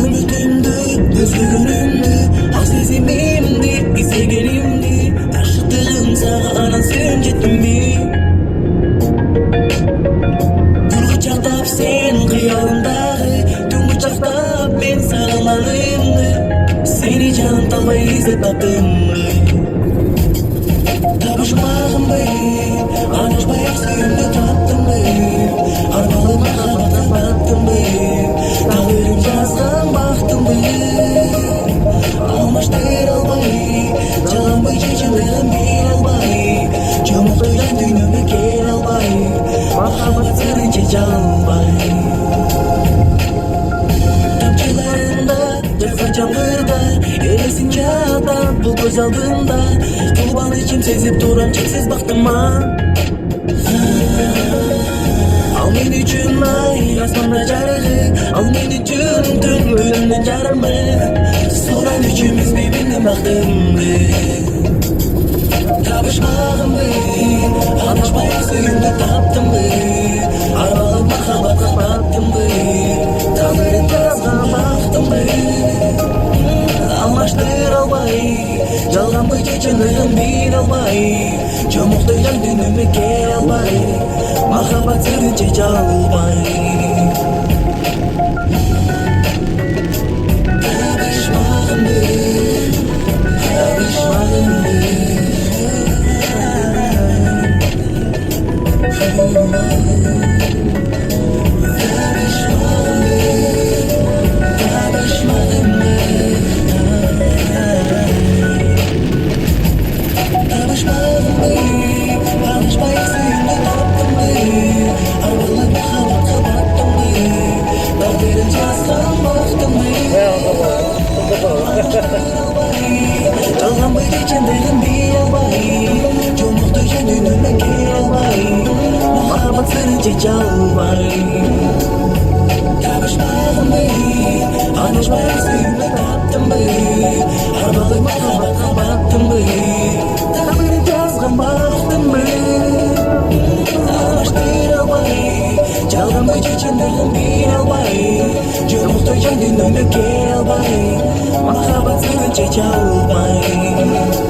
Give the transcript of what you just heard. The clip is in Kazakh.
Ümitimdi, özgürlüğümdi, hak sezimimdi, istegenimdi. Aşıktığım sana sen jettin mi? Gül kucaqdap sen qiyalımdağı, tüm kucaqdap ben sağlamalımdı. Seni canım talmay izlep tapdımdı. Tabışmağım be, anışmayaq suyumda taptım be. Armalı mahabattan battım be. Tağdırım жазған бақтым be. Алмаштыр албай, жаланбай шешімдігін бере албай. Жұмықтырған дүйнөмө келе албай, махаббат сырын шеше албай. Тамчыларында, жазған жаңбырда, елесін жатат бұл көз алдымда. Құрбан ішім сезіп тұрам шексіз бақтыма. Ал мен үшін ай, аспанда жарығы, ал мен үшін түн күннің жарымы. Сұран үшіміз бейбіннің бақтымды. Табышмағым бы, адашпай сүйімді таптым бы. Армалы махаббатқа баттым бы. Тағдырын жазған бақтым бы. Алмаштыр албай, жалғанбай шешімдігін бере албай. Жұмықтырған дүниеме келе албай, махаббат сырын шеше албай. Табышмағым бы, табышмағым бы. Жалғанбай шешімдігін бере албай, жұмықтырған дүниеме келе албай, махаббат сырын шеше албай. Табышмағым бы, адашпай сүйімді таптым бы. Армалы махаббатқа баттым бы. Тағдырын жазған бақтым бы. Алмаштыр албай, жалғанбай шешімдігін бере албай, жұмықтырған дүниеме келе албай, махаббат сырын шеше албай.